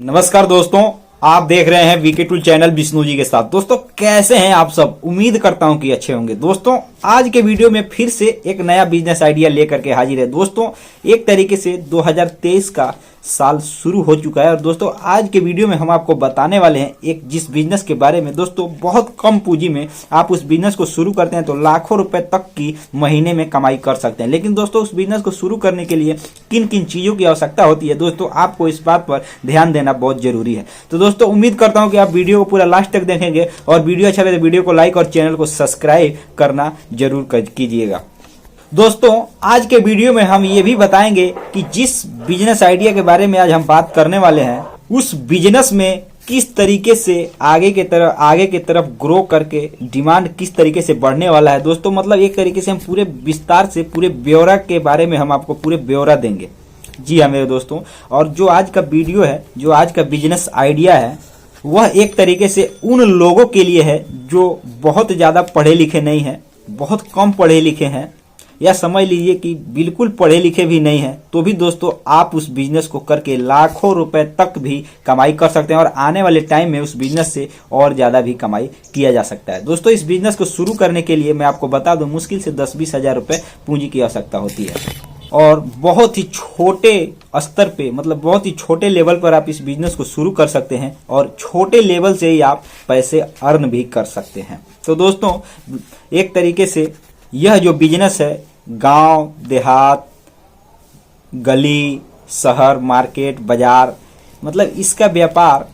नमस्कार दोस्तों, आप देख रहे हैं VK tool channel Vishnu ji के साथ। दोस्तों कैसे हैं आप सब? उम्मीद करता हूं कि अच्छे होंगे। दोस्तों आज के वीडियो में फिर से एक नया बिजनेस आइडिया लेकर के हाजिर है। दोस्तों एक तरीके से 2023 का साल शुरू हो चुका है और दोस्तों आज के वीडियो में हम आपको बताने वाले हैं एक जिस बिजनेस के बारे में। दोस्तों बहुत कम पूंजी में आप उस बिजनेस को शुरू करते हैं तो लाखों रुपए तक की महीने में कमाई कर सकते हैं। लेकिन दोस्तों उस बिजनेस को शुरू करने के लिए किन किन चीजों की आवश्यकता होती है, दोस्तों आपको इस बात पर ध्यान देना बहुत जरूरी है। तो दोस्तों उम्मीद करता हूं कि आप वीडियो को पूरा लास्ट तक देखेंगे और वीडियो अच्छा लगे तो वीडियो को लाइक और चैनल को सब्सक्राइब करना जरूर कीजिएगा। दोस्तों आज के वीडियो में हम ये भी बताएंगे कि जिस बिजनेस आइडिया के बारे में आज हम बात करने वाले हैं उस बिजनेस में किस तरीके से आगे की तरफ ग्रो करके डिमांड किस तरीके से बढ़ने वाला है। दोस्तों मतलब एक तरीके से हम पूरे विस्तार से पूरे ब्यौरा के बारे में हम आपको पूरे ब्यौरा देंगे। जी हाँ मेरे दोस्तों, और जो आज का वीडियो है, जो आज का बिजनेस आइडिया है, वह एक तरीके से उन लोगों के लिए है जो बहुत ज्यादा पढ़े लिखे नहीं है, बहुत कम पढ़े लिखे हैं, या समझ लीजिए कि बिल्कुल पढ़े लिखे भी नहीं हैं, तो भी दोस्तों आप उस बिजनेस को करके लाखों रुपए तक भी कमाई कर सकते हैं और आने वाले टाइम में उस बिजनेस से और ज्यादा भी कमाई किया जा सकता है। दोस्तों इस बिजनेस को शुरू करने के लिए मैं आपको बता दूं मुश्किल से 10-20 हजार रुपए पूंजी की आवश्यकता होती है और बहुत ही छोटे स्तर पे, मतलब बहुत ही छोटे लेवल पर आप इस बिजनेस को शुरू कर सकते हैं और छोटे लेवल से ही आप पैसे अर्न भी कर सकते हैं। तो दोस्तों एक तरीके से यह जो बिजनेस है गांव देहात, गली, शहर, मार्केट, बाजार, मतलब इसका व्यापार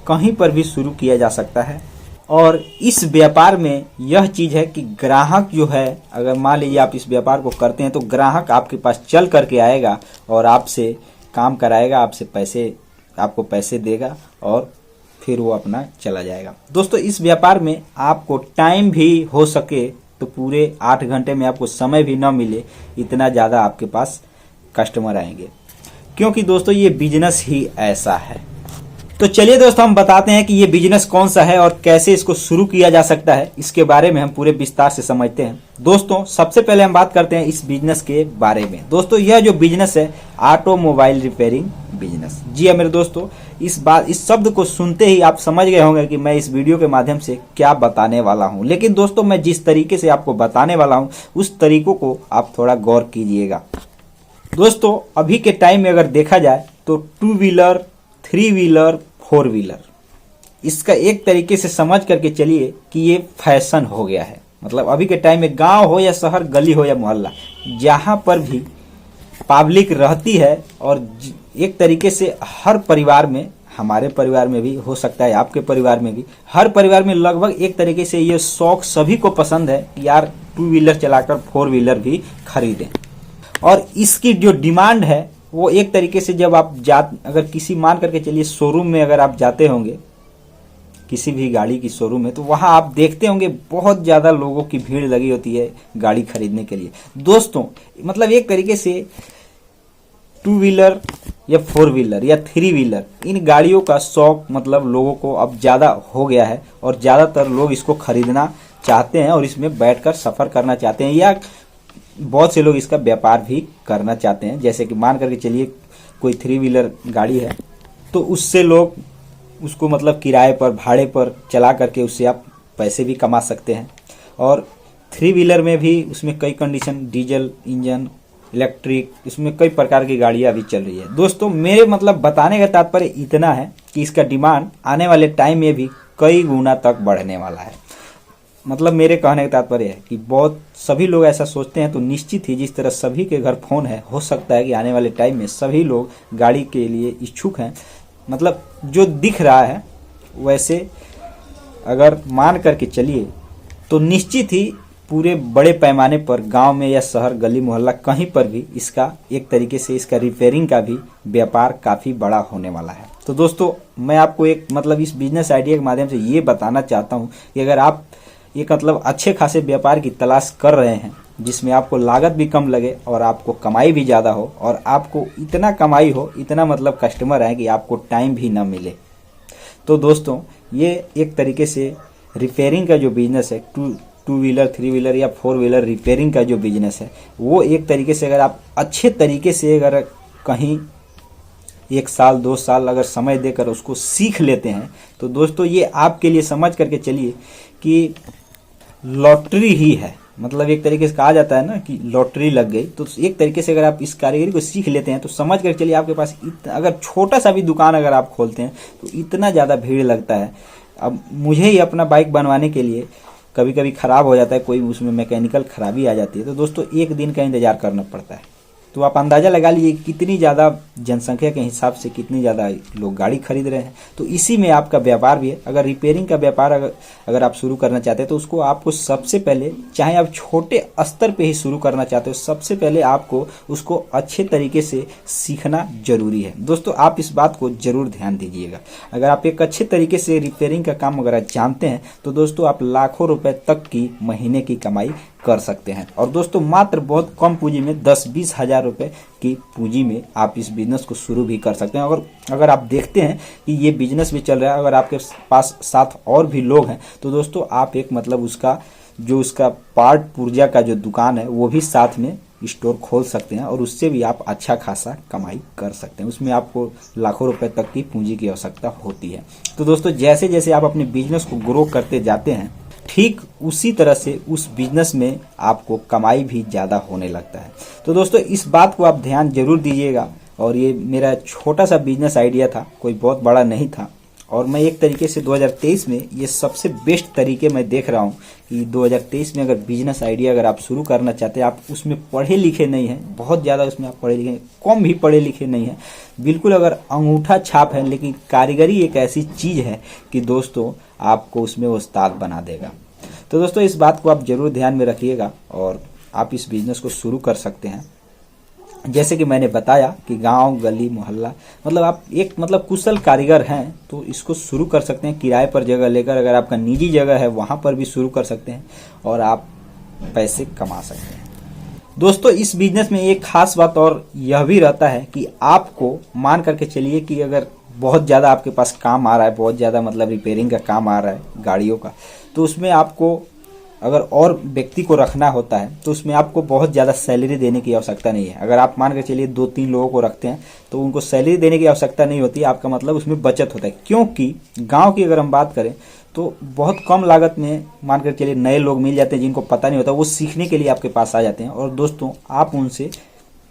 कहीं पर भी शुरू किया जा सकता है। और इस व्यापार में यह चीज है कि ग्राहक जो है, अगर मान लीजिए आप इस व्यापार को करते हैं तो ग्राहक आपके पास चल करके आएगा और आपसे काम कराएगा, आपको पैसे देगा और फिर वो अपना चला जाएगा। दोस्तों इस व्यापार में आपको टाइम भी हो सके तो पूरे 8 घंटे में आपको समय भी न मिले, इतना ज़्यादा आपके पास कस्टमर आएंगे, क्योंकि दोस्तों ये बिजनेस ही ऐसा है। तो चलिए दोस्तों हम बताते हैं कि ये बिजनेस कौन सा है और कैसे इसको शुरू किया जा सकता है, इसके बारे में हम पूरे विस्तार से समझते हैं। दोस्तों सबसे पहले हम बात करते हैं इस बिजनेस के बारे में। दोस्तों यह जो बिजनेस है ऑटोमोबाइल रिपेयरिंग बिजनेस। जी हाँ मेरे दोस्तों, इस शब्द को सुनते ही आप समझ गए होंगे कि मैं इस वीडियो के माध्यम से क्या बताने वाला हूं। लेकिन दोस्तों मैं जिस तरीके से आपको बताने वाला हूं उस तरीकों को आप थोड़ा गौर कीजिएगा। दोस्तों अभी के टाइम में अगर देखा जाए तो 2 व्हीलर, 3 व्हीलर, 4 व्हीलर, इसका एक तरीके से समझ करके चलिए कि ये फैशन हो गया है। मतलब अभी के टाइम में गांव हो या शहर, गली हो या मोहल्ला, जहां पर भी पब्लिक रहती है और एक तरीके से हर परिवार में, हमारे परिवार में भी हो सकता है, आपके परिवार में भी, हर परिवार में लगभग एक तरीके से ये शौक सभी को पसंद है कि यार 2 व्हीलर चलाकर 4 व्हीलर भी खरीदें। और इसकी जो डिमांड है वो एक तरीके से जब आप अगर किसी मान करके चलिए शोरूम में अगर आप जाते होंगे, किसी भी गाड़ी की शोरूम में, तो वहां आप देखते होंगे बहुत ज्यादा लोगों की भीड़ लगी होती है गाड़ी खरीदने के लिए। दोस्तों मतलब एक तरीके से 2 व्हीलर या 4 व्हीलर या 3 व्हीलर, इन गाड़ियों का शौक मतलब लोगों को अब ज्यादा हो गया है और ज्यादातर लोग इसको खरीदना चाहते हैं और इसमें बैठकर सफर करना चाहते हैं, या बहुत से लोग इसका व्यापार भी करना चाहते हैं। जैसे कि मान करके चलिए कोई 3 व्हीलर गाड़ी है तो उससे लोग उसको मतलब किराए पर, भाड़े पर चला करके उससे आप पैसे भी कमा सकते हैं। और 3 व्हीलर में भी उसमें कई कंडीशन, डीजल इंजन, इलेक्ट्रिक, इसमें कई प्रकार की गाड़ियां अभी चल रही है। दोस्तों मेरे मतलब बताने का तात्पर्य इतना है कि इसका डिमांड आने वाले टाइम में भी कई गुना तक बढ़ने वाला है। मतलब मेरे कहने का तात्पर्य है कि बहुत सभी लोग ऐसा सोचते हैं, तो निश्चित ही जिस तरह सभी के घर फोन है, हो सकता है कि आने वाले टाइम में सभी लोग गाड़ी के लिए इच्छुक हैं। मतलब जो दिख रहा है वैसे अगर मान करके चलिए तो निश्चित ही पूरे बड़े पैमाने पर गांव में या शहर, गली, मोहल्ला, कहीं पर भी इसका एक तरीके से इसका रिपेयरिंग का भी व्यापार काफी बड़ा होने वाला है। तो दोस्तों मैं आपको एक मतलब इस बिजनेस आइडिया के माध्यम से ये बताना चाहता हूँ कि अगर आप एक मतलब अच्छे खासे व्यापार की तलाश कर रहे हैं जिसमें आपको लागत भी कम लगे और आपको कमाई भी ज्यादा हो और आपको इतना कमाई हो, इतना मतलब कस्टमर आए कि आपको टाइम भी ना मिले, तो दोस्तों ये एक तरीके से रिपेयरिंग का जो बिजनेस है, 2 व्हीलर, 3 व्हीलर या 4 व्हीलर रिपेयरिंग का जो बिजनेस है, वो एक तरीके से अगर आप अच्छे तरीके से अगर कहीं 1 साल 2 साल अगर समय देकर उसको सीख लेते हैं तो दोस्तों ये आपके लिए समझ करके चलिए कि लॉटरी ही है। मतलब एक तरीके से कहा जाता है ना कि लॉटरी लग गई। तो एक तरीके से अगर आप इस कारीगरी को सीख लेते हैं तो समझ कर चलिए आपके पास अगर छोटा सा भी दुकान अगर आप खोलते हैं तो इतना ज़्यादा भीड़ लगता है। अब मुझे ही अपना बाइक बनवाने के लिए कभी कभी ख़राब हो जाता है, कोई उसमें मैकेनिकल खराबी आ जाती है, तो दोस्तों 1 दिन का इंतज़ार करना पड़ता है। तो आप अंदाज़ा लगा लीजिए कितनी ज़्यादा जनसंख्या के हिसाब से कितनी ज़्यादा लोग गाड़ी खरीद रहे हैं। तो इसी में आपका व्यापार भी है। अगर रिपेयरिंग का व्यापार अगर आप शुरू करना चाहते हैं तो उसको आपको सबसे पहले, चाहे आप छोटे स्तर पे ही शुरू करना चाहते हो, सबसे पहले आपको उसको अच्छे तरीके से सीखना जरूरी है। दोस्तों आप इस बात को जरूर ध्यान दीजिएगा। अगर आप एक अच्छे तरीके से रिपेयरिंग का काम अगर जानते हैं तो दोस्तों आप लाखों रुपए तक की महीने की कमाई कर सकते हैं। और दोस्तों मात्र बहुत कम पूंजी में 10-20 हजार रुपए की पूंजी में आप इस बिजनेस को शुरू भी कर सकते हैं। अगर आप देखते हैं कि ये बिजनेस भी चल रहा है, अगर आपके पास साथ और भी लोग हैं तो दोस्तों आप एक मतलब उसका पार्ट पुर्जा का जो दुकान है वो भी साथ में स्टोर खोल सकते हैं और उससे भी आप अच्छा खासा कमाई कर सकते हैं। उसमें आपको लाखों रुपए तक की पूंजी की आवश्यकता होती है। तो दोस्तों जैसे जैसे आप अपने बिजनेस को ग्रो करते जाते हैं ठीक उसी तरह से उस बिजनेस में आपको कमाई भी ज़्यादा होने लगता है। तो दोस्तों इस बात को आप ध्यान जरूर दीजिएगा। और ये मेरा छोटा सा बिजनेस आइडिया था, कोई बहुत बड़ा नहीं था। और मैं एक तरीके से 2023 में ये सबसे बेस्ट तरीके मैं देख रहा हूँ कि 2023 में अगर बिजनेस आइडिया अगर आप शुरू करना चाहते हैं, आप उसमें पढ़े लिखे नहीं हैं, बहुत ज़्यादा उसमें आप पढ़े लिखे, कम भी पढ़े लिखे नहीं हैं, बिल्कुल अगर अंगूठा छाप है, लेकिन कारीगरी एक ऐसी चीज़ है कि दोस्तों आपको उसमें उस्ताद बना देगा। तो दोस्तों इस बात को आप जरूर ध्यान में रखिएगा और आप इस बिजनेस को शुरू कर सकते हैं। जैसे कि मैंने बताया कि गांव गली मोहल्ला मतलब आप एक मतलब कुशल कारीगर हैं तो इसको शुरू कर सकते हैं किराए पर जगह लेकर। अगर आपका निजी जगह है वहां पर भी शुरू कर सकते हैं और आप पैसे कमा सकते हैं। दोस्तों इस बिजनेस में एक खास बात और यह भी रहता है कि आपको मान करके चलिए कि अगर बहुत ज़्यादा आपके पास काम आ रहा है, बहुत ज़्यादा मतलब रिपेयरिंग का काम आ रहा है गाड़ियों का, तो उसमें आपको अगर और व्यक्ति को रखना होता है तो उसमें आपको बहुत ज़्यादा सैलरी देने की आवश्यकता नहीं है। अगर आप मान के चलिए 2-3 लोगों को रखते हैं तो उनको सैलरी देने की आवश्यकता नहीं होती, आपका मतलब उसमें बचत होता है। क्योंकि गांव की अगर हम बात करें तो बहुत कम लागत में मान कर चलिए नए लोग मिल जाते हैं जिनको पता नहीं होता, वो सीखने के लिए आपके पास आ जाते हैं। और दोस्तों आप उनसे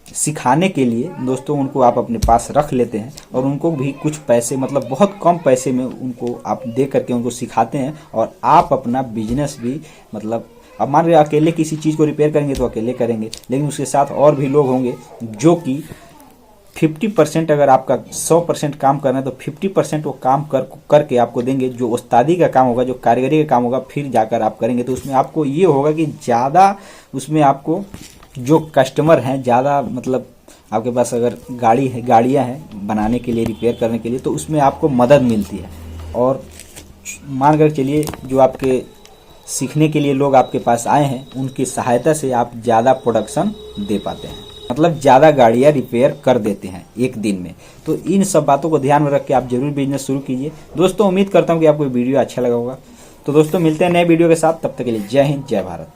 सिखाने के लिए दोस्तों उनको आप अपने पास रख लेते हैं और उनको भी कुछ पैसे मतलब बहुत कम पैसे में उनको आप दे करके उनको सिखाते हैं और आप अपना बिजनेस भी मतलब अब मान लीजिए अकेले किसी चीज़ को रिपेयर करेंगे तो अकेले करेंगे, लेकिन उसके साथ और भी लोग होंगे जो कि 50% अगर आपका 100% काम करना है तो 50% वो काम करके आपको देंगे। जो उस्तादी का काम होगा, जो कारीगरी का काम होगा, फिर जाकर आप करेंगे तो उसमें आपको ये होगा कि ज़्यादा उसमें आपको जो कस्टमर हैं ज़्यादा मतलब आपके पास अगर गाड़ियाँ हैं बनाने के लिए, रिपेयर करने के लिए, तो उसमें आपको मदद मिलती है। और मान कर चलिए जो आपके सीखने के लिए लोग आपके पास आए हैं उनकी सहायता से आप ज़्यादा प्रोडक्शन दे पाते हैं, मतलब ज़्यादा गाड़ियाँ रिपेयर कर देते हैं एक दिन में। तो इन सब बातों को ध्यान में रख के आप जरूर बिजनेस शुरू कीजिए। दोस्तों उम्मीद करता हूँ कि आपको वीडियो अच्छा लगा होगा। तो दोस्तों मिलते हैं नए वीडियो के साथ, तब तक के लिए जय हिंद जय भारत।